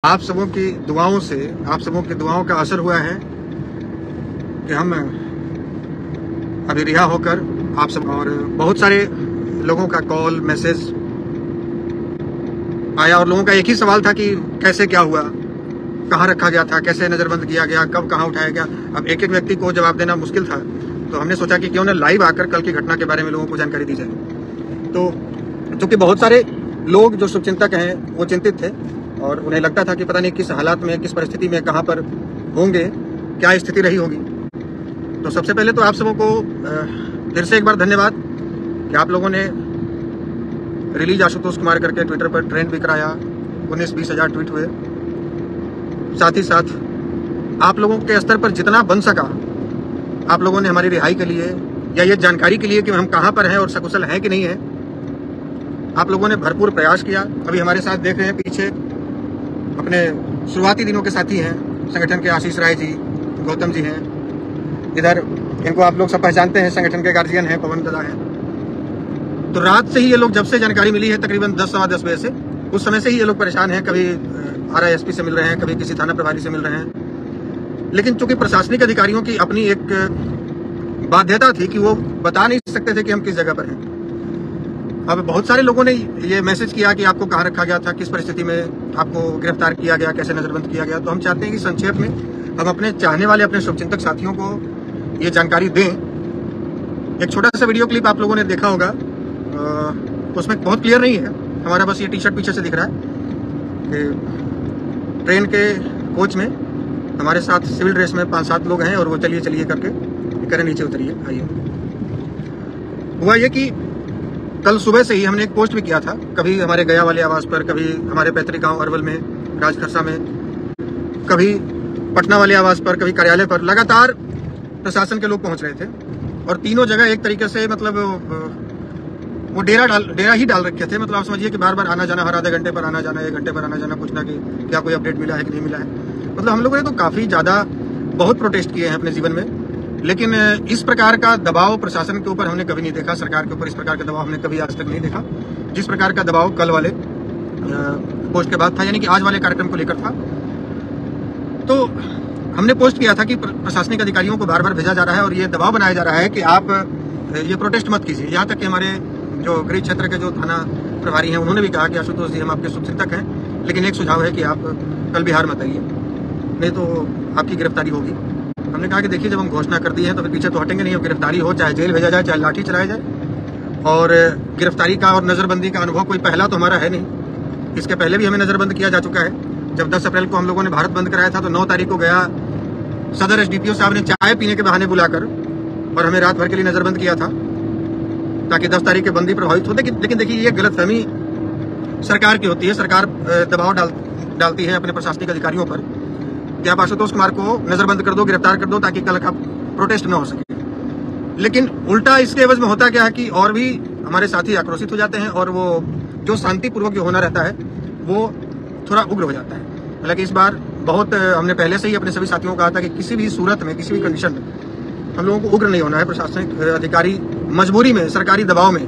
आप सबों की दुआओं से, आप सबों की दुआओं का असर हुआ है कि हम अभी रिहा होकर आप सब, और बहुत सारे लोगों का कॉल मैसेज आया और लोगों का एक ही सवाल था कि कैसे क्या हुआ, कहाँ रखा गया था, कैसे नजरबंद किया गया, कब कहाँ उठाया गया। अब एक एक व्यक्ति को जवाब देना मुश्किल था, तो हमने सोचा कि क्यों ना लाइव आकर कल की घटना के बारे में लोगों को जानकारी दी जाए। तो चूंकि बहुत सारे लोग जो शुभचिंतक हैं वो चिंतित थे और उन्हें लगता था कि पता नहीं किस हालात में, किस परिस्थिति में, कहाँ पर होंगे, क्या स्थिति रही होगी। तो सबसे पहले तो आप सबों को फिर से एक बार धन्यवाद कि आप लोगों ने रिलीज आशुतोष कुमार करके ट्विटर पर ट्रेंड भी कराया, 19-20 हज़ार ट्वीट हुए। साथ ही साथ आप लोगों के स्तर पर जितना बन सका आप लोगों ने हमारी रिहाई के लिए या ये जानकारी के लिए कि हम कहाँ पर हैं और सकुशल हैं कि नहीं है, आप लोगों ने भरपूर प्रयास किया। अभी हमारे साथ देख रहे हैं पीछे अपने शुरुआती दिनों के साथी हैं संगठन के आशीष राय जी, गौतम जी हैं। इधर इनको आप लोग सब पहचानते हैं, संगठन के गार्जियन हैं, पवन दादा हैं। तो रात से ही ये लोग, जब से जानकारी मिली है तकरीबन 10-10 बजे से, उस समय से ही ये लोग परेशान हैं। कभी RISP से मिल रहे हैं, कभी किसी थाना प्रभारी से मिल रहे हैं। लेकिन चूंकि प्रशासनिक अधिकारियों की अपनी एक बाध्यता थी कि वो बता नहीं सकते थे कि हम किस जगह पर हैं। अब बहुत सारे लोगों ने ये मैसेज किया कि आपको कहाँ रखा गया था, किस परिस्थिति में आपको गिरफ्तार किया गया, कैसे नजरबंद किया गया। तो हम चाहते हैं कि संक्षेप में हम अपने चाहने वाले, अपने शुभचिंतक साथियों को ये जानकारी दें। एक छोटा सा वीडियो क्लिप आप लोगों ने देखा होगा, उसमें बहुत क्लियर नहीं है, हमारा बस ये टी-शर्ट पीछे से दिख रहा है कि ट्रेन के कोच में हमारे साथ सिविल ड्रेस में 5-7 लोग हैं और वो चलिए चलिए करके करें नीचे उतरिए, आइए। हुआ ये कि कल सुबह से ही हमने एक पोस्ट भी किया था, कभी हमारे गया वाले आवास पर, कभी हमारे पैतृक गांव अरवल में, राजखरसा में, कभी पटना वाले आवास पर, कभी कार्यालय पर। लगातार प्रशासन के लोग पहुंच रहे थे और तीनों जगह एक तरीके से मतलब वो डेरा ही डाल रखे थे। मतलब आप समझिए कि बार बार आना जाना, हर आधे घंटे पर आना जाना, 1 घंटे पर आना जाना, पूछना कि क्या कोई अपडेट मिला है कि नहीं मिला है। मतलब हम लोगों ने तो काफी ज्यादा बहुत प्रोटेस्ट किए हैं अपने जीवन में, लेकिन इस प्रकार का दबाव प्रशासन के ऊपर हमने कभी नहीं देखा, सरकार के ऊपर इस प्रकार का दबाव हमने कभी आज तक नहीं देखा जिस प्रकार का दबाव कल वाले पोस्ट के बाद था, यानी कि आज वाले कार्यक्रम को लेकर था। तो हमने पोस्ट किया था कि प्रशासनिक अधिकारियों को बार बार भेजा जा रहा है और ये दबाव बनाया जा रहा है कि आप ये प्रोटेस्ट मत कीजिए। यहाँ तक कि हमारे जो गृह क्षेत्र के जो थाना प्रभारी हैं उन्होंने भी कहा कि आशुतोष जी हम आपके शुभचिंतक हैं, लेकिन एक सुझाव है कि आप कल बिहार मत आइए, नहीं तो आपकी गिरफ्तारी होगी। हमने कहा कि देखिए, जब हम घोषणा कर दी है तो फिर पीछे तो हटेंगे नहीं। अब गिरफ्तारी हो, चाहे जेल भेजा जाए, चाहे लाठी चलाया जाए। और गिरफ्तारी का और नजरबंदी का अनुभव कोई पहला तो हमारा है नहीं, इसके पहले भी हमें नजरबंद किया जा चुका है। जब 10 अप्रैल को हम लोगों ने भारत बंद कराया था तो 9 तारीख को गया सदर SDPO साहब ने चाय पीने के बहाने बुलाकर और हमें रात भर के लिए नजरबंद किया था ताकि 10 तारीख के बंदी प्रभावित हो। लेकिन देखिए, ये गलतफहमी सरकार की होती है। सरकार दबाव डालती है अपने प्रशासनिक अधिकारियों पर कि आप आशुतोष कुमार को नजरबंद कर दो, गिरफ्तार कर दो, ताकि कल का प्रोटेस्ट न हो सके। लेकिन उल्टा इसके एवज में होता क्या है कि और भी हमारे साथी आक्रोशित हो जाते हैं और वो जो शांतिपूर्वक जो होना रहता है वो थोड़ा उग्र हो जाता है। हालांकि इस बार बहुत हमने पहले से ही अपने सभी साथियों को कहा था कि किसी भी सूरत में, किसी भी कंडीशन में हम लोगों को उग्र नहीं होना है। प्रशासनिक अधिकारी मजबूरी में, सरकारी दबाव में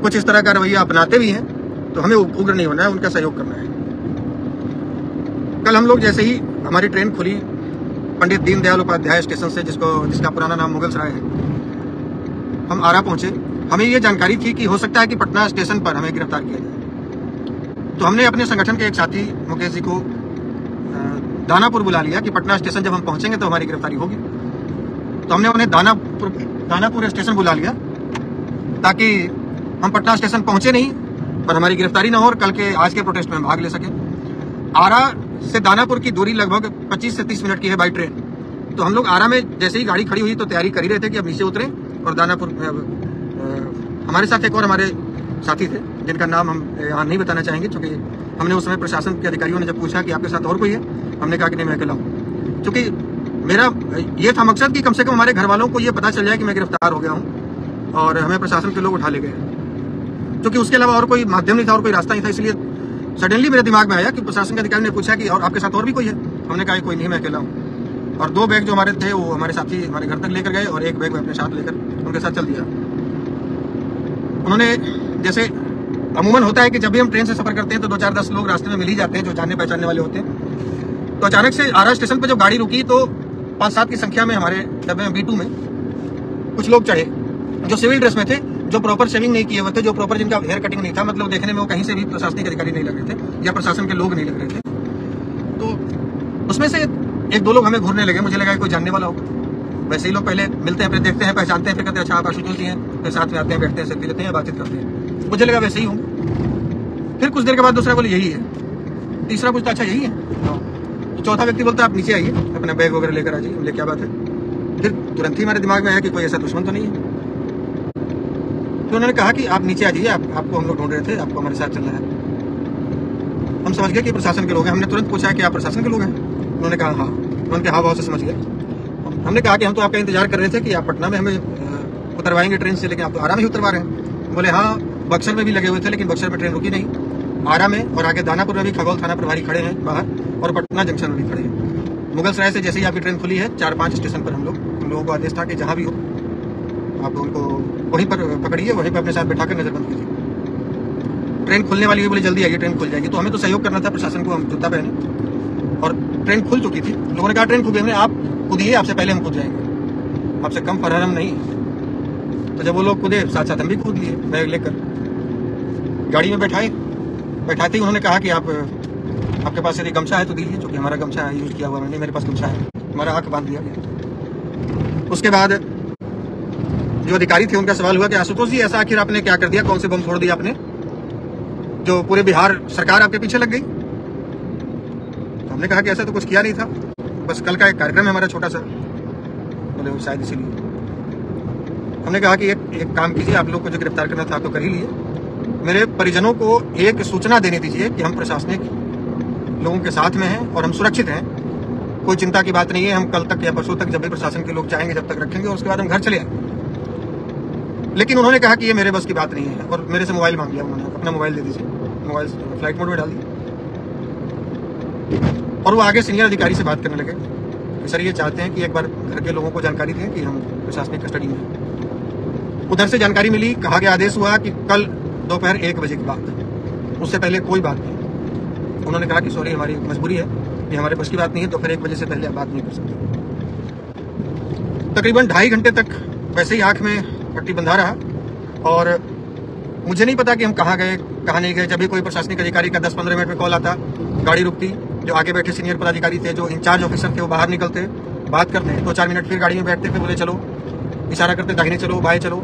कुछ इस तरह का रवैया अपनाते भी हैं तो हमें उग्र नहीं होना है, उनका सहयोग करना है। कल हम लोग जैसे ही हमारी ट्रेन खुली पंडित दीनदयाल उपाध्याय स्टेशन से, जिसका पुराना नाम मुगलसराय है, हम आरा पहुंचे। हमें ये जानकारी थी कि हो सकता है कि पटना स्टेशन पर हमें गिरफ्तार किया जाए। तो हमने अपने संगठन के एक साथी मुकेश जी को दानापुर बुला लिया कि पटना स्टेशन जब हम पहुंचेंगे तो हमारी गिरफ्तारी होगी। तो हमने उन्हें दानापुर स्टेशन बुला लिया ताकि हम पटना स्टेशन पहुंचे नहीं पर हमारी गिरफ्तारी ना हो और कल के आज के प्रोटेस्ट में भाग ले सके। आरा से दानापुर की दूरी लगभग 25 से 30 मिनट की है बाई ट्रेन। तो हम लोग आरा में जैसे ही गाड़ी खड़ी हुई तो तैयारी कर ही रहे थे कि अब नीचे उतरें और दानापुर। हमारे साथ एक और हमारे साथी थे जिनका नाम हम यहाँ नहीं बताना चाहेंगे, क्योंकि हमने उस समय प्रशासन के अधिकारियों ने जब पूछा कि आपके साथ और कोई है, हमने कहा कि नहीं, मैं अकेला हूँ। क्योंकि मेरा ये था मकसद कि कम से कम हमारे घर वालों को ये पता चल जाए कि मैं गिरफ्तार हो गया हूँ और हमें प्रशासन के लोग उठा ले गए, क्योंकि उसके अलावा और कोई माध्यम नहीं था और कोई रास्ता नहीं था। इसलिए सडनली मेरे दिमाग में आया कि प्रशासन के अधिकारी ने पूछा कि और आपके साथ और भी कोई है। हमने कहा कोई नहीं, मैं अकेला हूँ। और 2 बैग जो हमारे थे वो हमारे साथी हमारे घर तक लेकर गए और 1 बैग में अपने साथ लेकर उनके साथ चल दिया। उन्होंने जैसे अमूमन होता है कि जब भी हम ट्रेन से सफर करते हैं तो 2-4-10 लोग रास्ते में मिल ही जाते हैं जो जानने पहचानने वाले होते हैं। तो अचानक से आरा स्टेशन पर जब गाड़ी रुकी तो 5-7 की संख्या में हमारे डब्बे में B2 में कुछ लोग चढ़े जो सिविल ड्रेस में थे, जो प्रॉपर शेविंग नहीं किए हुए थे, जो प्रॉपर जिनका हेयर कटिंग नहीं था, मतलब देखने में वो कहीं से भी प्रशासनिक अधिकारी नहीं लग रहे थे या प्रशासन के लोग नहीं लग रहे थे। तो उसमें से 1-2 लोग हमें घूरने लगे, मुझे लगा कोई जानने वाला होगा। वैसे ही लोग पहले मिलते हैं, फिर देखते हैं, पहचानते हैं, फिर कहते हैं अच्छा आप आशुतोष जी हैं, फिर साथ में आते हैं, बैठते हैं, सेल्फी लेते हैं, बातचीत करते हैं। मुझे लगा वैसे ही होंगे। फिर कुछ देर के बाद दूसरा बोले यही है, तीसरा पूछता अच्छा यही है, तो चौथा व्यक्ति बोलता आप नीचे आइए, अपना बैग वगैरह लेकर आ जाइए। बोले क्या बात है? फिर तुरंत ही हमारे दिमाग में आया कि कोई ऐसा दुश्मन तो नहीं है। तो उन्होंने कहा कि आप नीचे आ जाइए, आपको हम लोग ढूंढ रहे थे, आपको हमारे साथ चलना है। हम समझ गए कि प्रशासन के लोग हैं। हमने तुरंत पूछा कि आप प्रशासन के लोग हैं? उन्होंने कहा हाँ। उनके हाव भाव से समझ गए। हमने कहा कि हम तो आपका इंतजार कर रहे थे कि आप पटना में हमें उतरवाएंगे ट्रेन से, लेकिन आप तो आरा में ही उतरवा रहे हैं। बोले हाँ, बक्सर में भी लगे हुए थे, लेकिन बक्सर में ट्रेन रुकी नहीं। आरा में और आगे दानापुर में भी खगौल थाना प्रभारी खड़े हैं बाहर, और पटना जंक्शन में भी खड़े हैं। मुगलसराय से जैसे ही आपकी ट्रेन खुली है 4-5 स्टेशन पर हम लोगों को आदेश था कि जहाँ भी हो आप उनको वहीं पर पकड़िए, वहीं पर अपने साथ बैठाकर नजरबंद कीजिए। ट्रेन खुलने वाली है, बोले जल्दी आइए, ट्रेन खुल जाएगी। तो हमें तो सहयोग करना था प्रशासन को, हम जूता पहने और ट्रेन खुल चुकी थी। लोगों ने कहा ट्रेन खुल गई। हमने आप कूदिए, आपसे पहले हम कूद जाएंगे, आपसे कम फरार हम नहीं। तो जब वो लोग कूदे साथ साथ हम भी कूद लिए, बैग लेकर गाड़ी में बैठाते ही उन्होंने कहा कि आपके पास यदि गमछा है तो दीजिए, चूंकि हमारा गमछा है यूज किया हुआ मैंने, मेरे पास गमछा है। हमारा आंख बांध दिया गया। उसके बाद जो अधिकारी थे उनका सवाल हुआ कि आशुतोष जी ऐसा आखिर आपने क्या कर दिया, कौन से बम फोड़ दिया आपने जो पूरे बिहार सरकार आपके पीछे लग गई? तो हमने कहा कि ऐसा तो कुछ किया नहीं था, बस कल का एक कार्यक्रम है हमारा छोटा सा। बोले शायद इसीलिए। हमने कहा कि एक काम कीजिए, आप लोग को जो गिरफ्तार करना था आप तो कर ही लिए, मेरे परिजनों को एक सूचना देनी दीजिए कि हम प्रशासनिक लोगों के साथ में हैं और हम सुरक्षित हैं, कोई चिंता की बात नहीं है। हम कल तक या परसों तक जब भी प्रशासन के लोग चाहेंगे जब तक रखेंगे, और उसके बाद हम घर चले आएंगे। लेकिन उन्होंने कहा कि ये मेरे बस की बात नहीं है, और मेरे से मोबाइल मांग लिया उन्होंने। अपना मोबाइल दे दीजिए। मोबाइल फ्लाइट मोड में डाल दिया और वो आगे सीनियर अधिकारी से बात करने लगे कि सर ये चाहते हैं कि एक बार घर के लोगों को जानकारी दें कि हम प्रशासनिक कस्टडी में हैं। उधर से जानकारी मिली, कहा गया आदेश हुआ कि कल दोपहर 1 बजे के बाद, उससे पहले कोई बात नहीं। उन्होंने कहा कि सॉरी हमारी मजबूरी है, ये हमारे बस की बात नहीं है, दोपहर 1 बजे से पहले आप बात नहीं कर सकते। तकरीबन 2.5 घंटे तक वैसे ही आंख में पट्टी बंधा रहा, और मुझे नहीं पता कि हम कहाँ गए कहाँ नहीं गए। जब भी कोई प्रशासनिक अधिकारी का 10-15 मिनट में कॉल आता, गाड़ी रुकती, जो आगे बैठे सीनियर पदाधिकारी थे, जो इंचार्ज ऑफिसर थे, वो बाहर निकलते, बात करते, 2-4 मिनट फिर गाड़ी में बैठते, फिर बोले चलो, इशारा करते दाहिने चलो, बाएं चलो।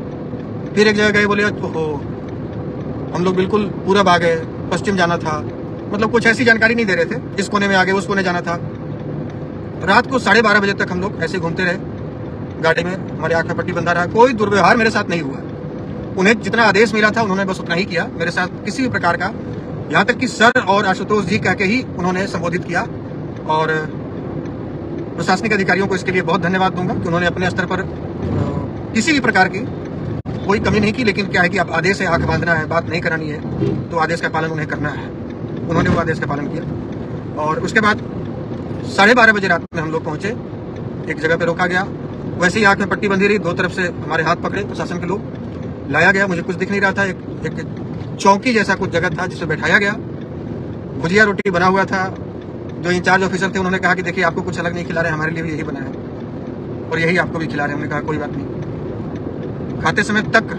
फिर एक जगह गए, बोले ओहो हम लोग बिल्कुल पूरब आ गए, पश्चिम जाना था, मतलब कुछ ऐसी जानकारी नहीं दे रहे थे, इस कोने में आ गए, उस कोने जाना था। रात को 12:30 बजे तक हम लोग ऐसे घूमते रहे गाड़ी में, हमारे आंख में पट्टी बंधा रहा। कोई दुर्व्यवहार मेरे साथ नहीं हुआ। उन्हें जितना आदेश मिला था उन्होंने बस उतना ही किया, मेरे साथ किसी भी प्रकार का, यहाँ तक कि सर और आशुतोष जी कह के ही उन्होंने संबोधित किया। और प्रशासनिक अधिकारियों को इसके लिए बहुत धन्यवाद दूंगा कि उन्होंने अपने स्तर पर किसी भी प्रकार की कोई कमी नहीं की। लेकिन क्या है कि अब आदेश है, आंख बांधना है, बात नहीं करानी है, तो आदेश का पालन उन्हें करना है। उन्होंने वो आदेश का पालन किया। और उसके बाद 12:30 बजे रात में हम लोग पहुंचे, एक जगह पे रोका गया, वैसे ही आंख में पट्टी बंधी रही, 2 तरफ से हमारे हाथ पकड़े प्रशासन के लोग, लाया गया। मुझे कुछ दिख नहीं रहा था, एक चौकी जैसा कुछ जगह था जिसमें बैठाया गया। भुजिया रोटी बना हुआ था। जो इंचार्ज ऑफिसर थे उन्होंने कहा कि देखिए आपको कुछ अलग नहीं खिला रहे, हमारे लिए भी यही बना है और यही आपको भी खिला रहे हैं। हमने कहा कोई बात नहीं। खाते समय तक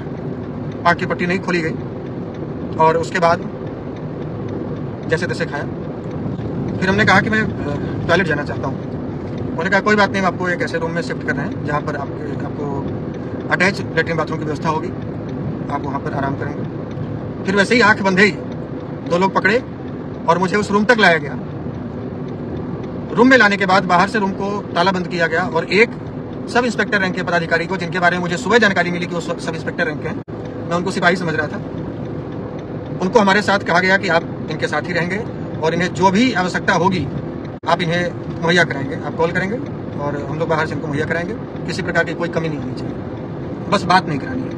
आंख की पट्टी नहीं खोली गई और उसके बाद जैसे तैसे खाया। फिर हमने कहा कि मैं टॉयलेट जाना चाहता हूँ। उन्होंने कहा कोई बात नहीं, हम आपको एक ऐसे रूम में शिफ्ट कर रहे हैं जहाँ पर आपको अटैच लेटरिन बाथरूम की व्यवस्था होगी, आप वहाँ पर आराम करेंगे। फिर वैसे ही आंख बंधे ही 2 लोग पकड़े और मुझे उस रूम तक लाया गया। रूम में लाने के बाद बाहर से रूम को ताला बंद किया गया और एक सब इंस्पेक्टर रैंक के पदाधिकारी को, जिनके बारे में मुझे सुबह जानकारी मिली कि वो सब इंस्पेक्टर रैंक के हैं, मैं उनको सिपाही समझ रहा था, उनको हमारे साथ कहा गया कि आप इनके साथ ही रहेंगे और इन्हें जो भी आवश्यकता होगी आप इन्हें मुहैया कराएंगे, आप कॉल करेंगे और हम लोग बाहर से इनको मुहैया कराएंगे। किसी प्रकार की कोई कमी नहीं होनी चाहिए, बस बात नहीं करानी है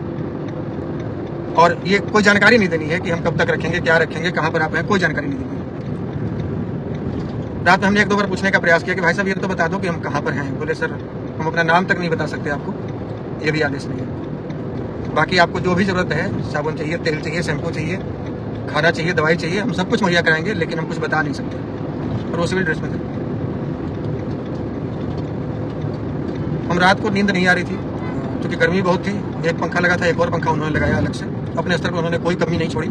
और ये कोई जानकारी नहीं देनी है कि हम कब तक रखेंगे, क्या रखेंगे, कहाँ पर आप हैं, कोई जानकारी नहीं देनी है। रात में हमने 1-2 बार पूछने का प्रयास किया कि भाई साहब ये तो बता दो कि हम कहाँ पर हैं। बोले सर हम अपना नाम तक नहीं बता सकते आपको, ये भी आदेश नहीं है। बाकी आपको जो भी जरूरत है, साबुन चाहिए, तेल चाहिए, शैम्पू चाहिए, खाना चाहिए, दवाई चाहिए, हम सब कुछ मुहैया कराएंगे, लेकिन हम कुछ बता नहीं सकते। और वो सिविल ड्रेस में थे। हम रात को नींद नहीं आ रही थी क्योंकि गर्मी बहुत थी। एक पंखा लगा था, एक और पंखा उन्होंने लगाया अलग से, अपने स्तर पर उन्होंने कोई कमी नहीं छोड़ी,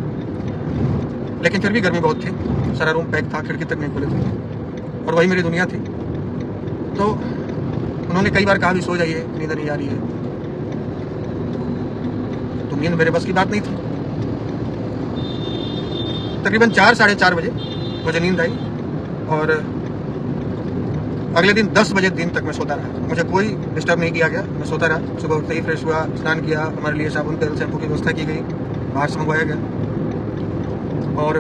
लेकिन फिर भी गर्मी बहुत थी। सारा रूम पैक था, खिड़की तक नहीं खुले थे और वही मेरी दुनिया थी। तो उन्होंने कई बार कहा भी सो जाइए, नींद नहीं आ रही है, तो नींद मेरे बस की बात नहीं थी। तकरीबन 4 साढ़े 4 बजे मुझे नींद आई और अगले दिन 10 बजे दिन तक मैं सोता रहा। मुझे कोई डिस्टर्ब नहीं किया गया, मैं सोता रहा। सुबह उठते ही फ्रेश हुआ, स्नान किया, हमारे लिए साबुन तेल शैम्पू की व्यवस्था की गई, बाहर से मंगवाया गया। और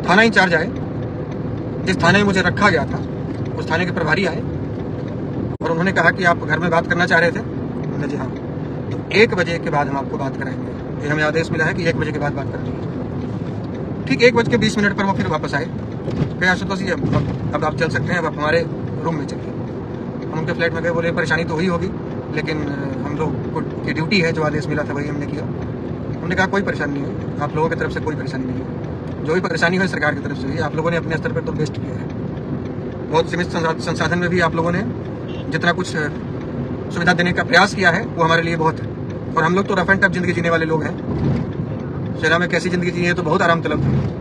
थाना इंचार्ज आए, जिस थाने में मुझे रखा गया था उस थाने के प्रभारी आए और उन्होंने कहा कि आप घर में बात करना चाह रहे थे। मैंने जी हाँ। तो 1 बजे के बाद हम आपको बात कराएंगे, ये हमें आदेश मिला है कि 1 बजे के बाद बात करनी है। ठीक 1:20 पर वो फिर वापस आए। कहा आशुतोष जी अब आप चल सकते हैं, अब आप हमारे रूम में चलिए। हम उनके फ्लैट में गए। बोले परेशानी तो हुई होगी, लेकिन हम लोग की ड्यूटी है, जो आदेश मिला था वही हमने किया। हमने कहा कोई परेशानी नहीं है, आप लोगों की तरफ से कोई परेशानी नहीं है, जो भी परेशानी है सरकार की तरफ से ही। आप लोगों ने अपने स्तर पर तो बेस्ट किया है, बहुत सीमित संसाधन में भी आप लोगों ने जितना कुछ सुविधा देने का प्रयास किया है वो हमारे लिए बहुत है। और हम लोग तो रफ एंड टफ जिंदगी जीने वाले लोग हैं। शहर में कैसी जिंदगी जी है तो बहुत आराम तलब है।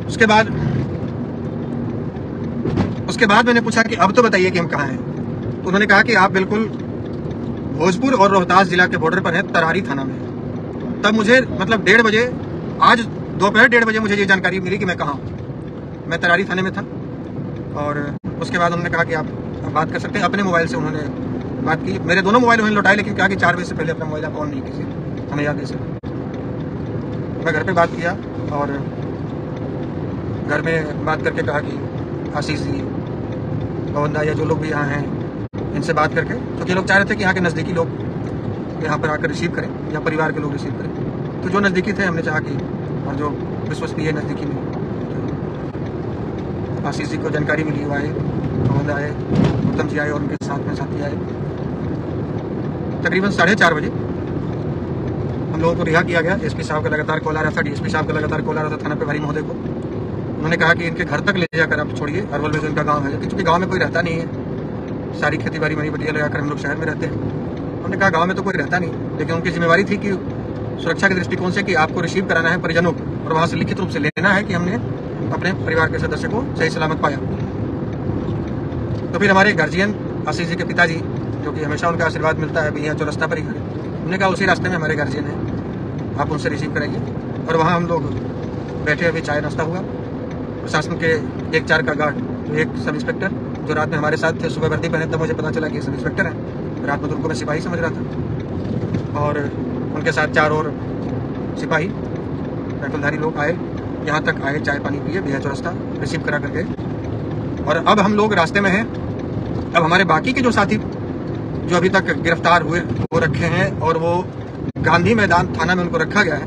उसके बाद मैंने पूछा कि अब तो बताइए कि हम कहाँ हैं। तो उन्होंने कहा कि आप बिल्कुल भोजपुर और रोहतास जिला के बॉर्डर पर हैं, तरारी थाना में। तब मुझे मतलब 1:30 बजे, आज दोपहर 1:30 बजे मुझे ये जानकारी मिली कि मैं कहाँ हूँ। मैं तरारी थाने में था। और उसके बाद उन्होंने कहा कि आप बात कर सकते हैं। अपने मोबाइल से उन्होंने बात की। मेरे दोनों मोबाइल उन्होंने लौटाए, लेकिन कहा कि 4 बजे से पहले अपना मोबाइल आप ऑन नहीं कीजिए, हमें याद है सर। मैं घर पे बात किया और घर में बात करके कहा कि आशीष जी, पवनदा या जो लोग भी यहाँ हैं, इनसे बात करके, क्योंकि लोग चाह रहे थे कि यहाँ के नज़दीकी लोग यहाँ पर आकर रिसीव करें या परिवार के लोग रिसीव करें। तो जो नज़दीकी थे हमने चाहा कि, और जो विश्वसनीय नज़दीकी में, आशीष जी को जानकारी मिली, वो आए, पवनदा आए, उत्तम जी आए और उनके साथ में साथी आए। तकरीबन 4:30 बजे हम लोगों को रिहा किया गया। एसपी साहब का लगातार कॉल आ रहा था, डीएसपी साहब का लगातार कॉल आ रहा था थाना प्रभारी महोदय को। उन्होंने कहा कि इनके घर तक ले जाकर आप छोड़िए, अरवल में जो इनका गांव है, क्योंकि गांव में कोई रहता नहीं है, सारी खेती बाड़ी मनी बटिया लगाकर हम लोग शहर में रहते हैं। उन्होंने कहा गांव में तो कोई रहता नहीं, लेकिन उनकी जिम्मेवारी थी कि सुरक्षा के दृष्टिकोण से कि आपको रिसीव कराना है परिजनों को, और वहाँ से लिखित रूप से लेना है कि हमने अपने परिवार के सदस्य को सही सलामत पाया। तो फिर हमारे गार्जियन आशीष जी के पिताजी, जो कि हमेशा उनका आशीर्वाद मिलता है, भैया चौरस्ता पर ही घर, उन्होंने कहा उसी रास्ते में हमारे गार्जियन हैं, आप उनसे रिसीव कराइए। और वहाँ हम लोग बैठे, अभी चाय नाश्ता हुआ। प्रशासन के 1-4 का गार्ड, एक सब इंस्पेक्टर जो रात में हमारे साथ थे, सुबह वर्दी पहने, तब मुझे पता चला कि सब इंस्पेक्टर हैं। रात में तो उनको मैं सिपाही समझ रहा था। और उनके साथ 4 और सिपाही राइफलधारी लोग आए, यहाँ तक आए, चाय पानी पिए, भैया चौरस्ता रिसीव करा करके। और अब हम लोग रास्ते में हैं। अब हमारे बाकी के जो साथी जो अभी तक गिरफ्तार हुए वो रखे हैं, और वो गांधी मैदान थाना में उनको रखा गया है,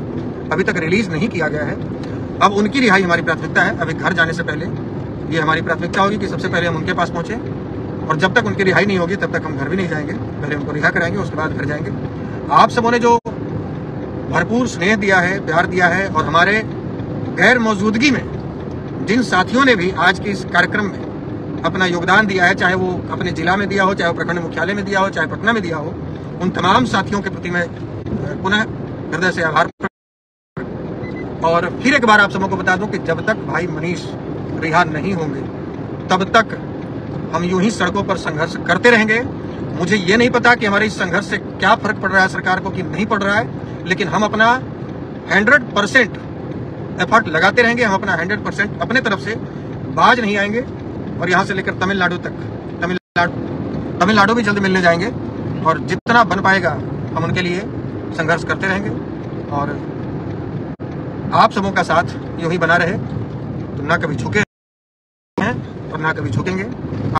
अभी तक रिलीज नहीं किया गया है। अब उनकी रिहाई हमारी प्राथमिकता है। अभी घर जाने से पहले ये हमारी प्राथमिकता होगी कि सबसे पहले हम उनके पास पहुंचे, और जब तक उनकी रिहाई नहीं होगी तब तक हम घर भी नहीं जाएंगे। पहले उनको रिहा कराएंगे, उसके बाद घर जाएंगे। आप सबों ने जो भरपूर स्नेह दिया है, प्यार दिया है, और हमारे गैर मौजूदगी में जिन साथियों ने भी आज के इस कार्यक्रम में अपना योगदान दिया है, चाहे वो अपने जिला में दिया हो, चाहे वो प्रखंड मुख्यालय में दिया हो, चाहे पटना में दिया हो, उन तमाम साथियों के प्रति मैं पुनः हृदय से आभार। और फिर एक बार आप सबों को बता दूं कि जब तक भाई मनीष रिहा नहीं होंगे तब तक हम यूं ही सड़कों पर संघर्ष करते रहेंगे। मुझे ये नहीं पता कि हमारे इस संघर्ष से क्या फर्क पड़ रहा है सरकार को कि नहीं पड़ रहा है, लेकिन हम अपना 100% एफर्ट लगाते रहेंगे। हम अपना 100% अपने तरफ से बाज नहीं आएंगे। और यहाँ से लेकर तमिलनाडु तक, तमिलनाडु भी जल्द मिलने जाएंगे, और जितना बन पाएगा हम उनके लिए संघर्ष करते रहेंगे। और आप सबों का साथ यूं ही बना रहे, तो ना कभी झुके हैं और ना कभी झुकेंगे।